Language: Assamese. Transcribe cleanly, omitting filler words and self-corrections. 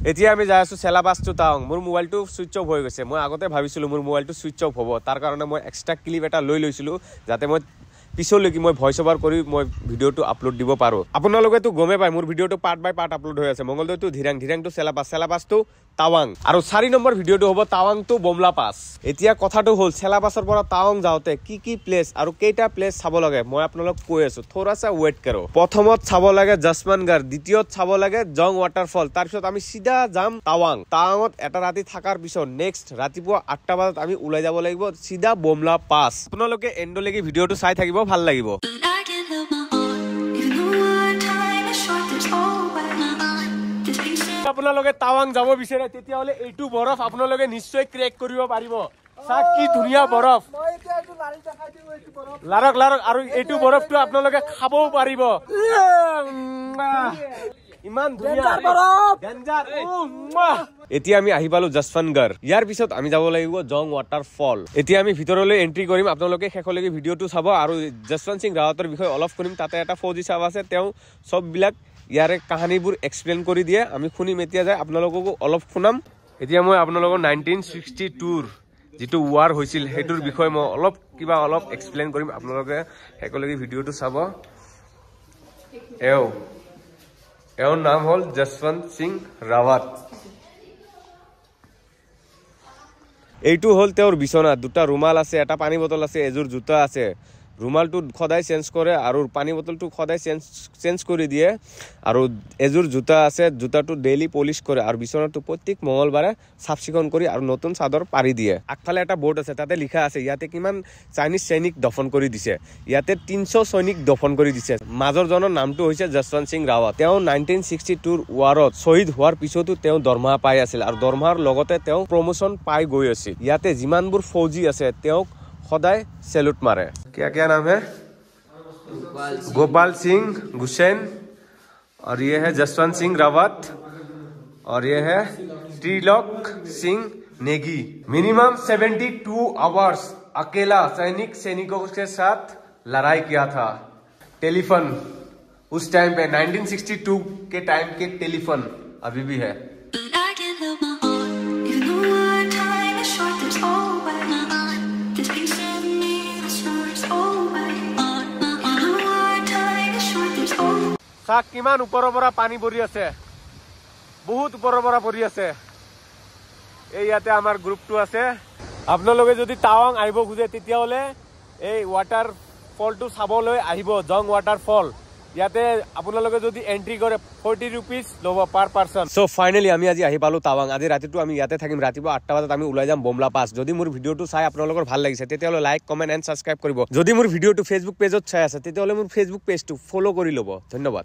এতিয়া আমি যাই আছো চেলাবাস টু টাৱাং। মোৰ মোবাইলটো সুইচ অফ হৈ গৈছে। মই আগতে ভাবিছিলো মোৰ মোবাইলটো সুইচ অফ হ'ব, তাৰ কাৰণে মই এক্সট্ৰা ক্লিপ এটা লৈ লৈছিলো যাতে মই পিছলৈকে মই ভইচ অভাৰ কৰি মই ভিডিঅ'টো আপলোড দিব পাৰো। আপোনালোকেতো গমে পায় মোৰ ভিডিঅ'টো পাৰ্ট বাই পাৰ্ট আপলোড হৈ আছে। মংগলদৈটো ধিৰাং, ধিৰাংটো চেলাবাস, চেলাবাসটো টাৱাং, আৰু 4 নম্বৰ ভিডিঅ'টো হ'ব টাৱাং টু বমলা পাছ। এতিয়া কথাটো হ'ল চেলাবাসৰ পৰা টাৱাং যাওঁতে কি কি প্লেচ আৰু কেইটা প্লেচ চাব লাগে মই আপোনালোক কৈ আছো, থোৰাছা ৱেইট কৰক। প্ৰথমত চাব লাগে জছমানগড়, দ্বিতীয়ত চাব লাগে জং ৱাটাৰফল, তাৰপিছত আমি চিধা যাম টাৱাং। টাৱাঙত এটা ৰাতি থকাৰ পিছত নেক্সট ৰাতিপুৱা 8টা বজাত আমি ওলাই যাব লাগিব চিধা বমলা পাছ। আপোনালোকে এণ্ডলৈকে ভিডিঅ'টো চাই থাকিব, ভাল লাগিব। আপোনালোকে টাৱাং যাব বিচাৰে তেতিয়াহ'লে এইটো বৰফ আপোনালোকে নিশ্চয় ক্ৰেক কৰিব পাৰিব। চাওক কি ধুনীয়া বৰফ, লাৰক লাৰক, আৰু এইটো বৰফটো আপোনালোকে খাবও পাৰিব। ইমান ধুনীয়া বৰফ। এতিয়া আমি আহি পালো জছমানগড়। ইয়াৰ পিছত আমি যাব লাগিব জং ৱাটাৰফল। এতিয়া আমি ভিতৰলৈ এন্ট্ৰি কৰিম, আপোনালোকে শেষলৈকে ভিডিঅ'টো চাব। আৰু যশৱন্ত সিং ৰাৱতৰ বিষয়ে অলপ শুনিম, তাতে এটা ফৌজি চাব আছে, তেওঁ চববিলাক ইয়াৰে কাহানীবোৰ এক্সপ্লেইন কৰি দিয়ে। আমি শুনিম এতিয়া যায়, আপোনালোককো অলপ শুনাম। এতিয়া মই আপোনালোকৰ 1962ৰ যিটো ৱাৰ হৈছিল সেইটোৰ বিষয়ে মই অলপ এক্সপ্লেইন কৰিম, আপোনালোকে শেষলৈকে ভিডিঅ'টো চাব। এওঁৰ নাম হ'ল যশৱন্ত সিং ৰাৱত। এইটো হ'ল তেওঁৰ বিচনা, দুটা ৰুমাল আছে, এটা পানী বটল আছে, এযোৰ জোতা আছে। ৰুমালটো সদায় চেঞ্জ কৰে আৰু পানী বটলটো সদায় চেঞ্জ কৰি দিয়ে, আৰু এযোৰ জোতা আছে, জোতাটো ডেইলি পলিচ কৰে, আৰু বিচনাটো প্ৰত্যেক মঙলবাৰে চাফ চিকুণ কৰি আৰু নতুন চাদৰ পাৰি দিয়ে। আগফালে এটা বৰ্ড আছে, তাতে লিখা আছে ইয়াতে কিমান চাইনিজ সৈনিক দফন কৰি দিছে। ইয়াতে 300 সৈনিক দফন কৰি দিছে। মাজৰজনৰ নামটো হৈছে যশৱন্ত সিং ৰাৱত। তেওঁ 1962ৰ ৱাৰত শ্বহীদ হোৱাৰ পিছতো তেওঁ দৰমহা পাই আছিল, আৰু দৰমহাৰ লগতে তেওঁ প্ৰমোচন পাই গৈ আছিল। ইয়াতে যিমানবোৰ ফৌজি আছে তেওঁক সদায় সেলুট मारे। क्या क्या नाम है? गोपाल सिंह गुसेन, और ये है जसवंत सिंह रावत, और ये है त्रिलोक सिंह नेगी। मिनिमम 72 आवर्स अकेला सैनिकों के साथ लड़ाई किया था। टेलीफोन उस टाइम पे 1962 के टाइम के टेलीफोन अभी भी है। চাক কিমান ওপৰৰ পৰা পানী পৰি আছে, বহুত ওপৰৰ পৰা পৰি আছে। এই ইয়াতে আমাৰ গ্ৰুপটো আছে। আপোনালোকে যদি টাৱাং আহিব খোজে তেতিয়াহ'লে এই ৱাটাৰ ফলটো চাবলৈ আহিব, জং ৱাটাৰফল। ইয়াতে আপোনালোকে যদি এন্ট্ৰি কৰে 40 rupees ল'ব পাৰ পাৰ্চন। সো ফাইনেলি আমি আজি আহি পালো টাৱাং। আজি ৰাতিটো আমি ইয়াতে থাকিম, ৰাতিপুৱা 8টা বজাত আমি ওলাই যাম বমলা পাছ। যদি মোৰ ভিডিঅ'টো চাই আপোনালোকৰ ভাল লাগিছে তেতিয়াহ'লে লাইক, কমেণ্ট এণ্ড ছাবস্ক্ৰাইব কৰিব। যদি মোৰ ভিডিঅ'টো ফেচবুক পেজত চাই আছে তেতিয়াহ'লে মোৰ ফেচবুক পেজটো ফ'ল' কৰি ল'ব। ধন্যবাদ।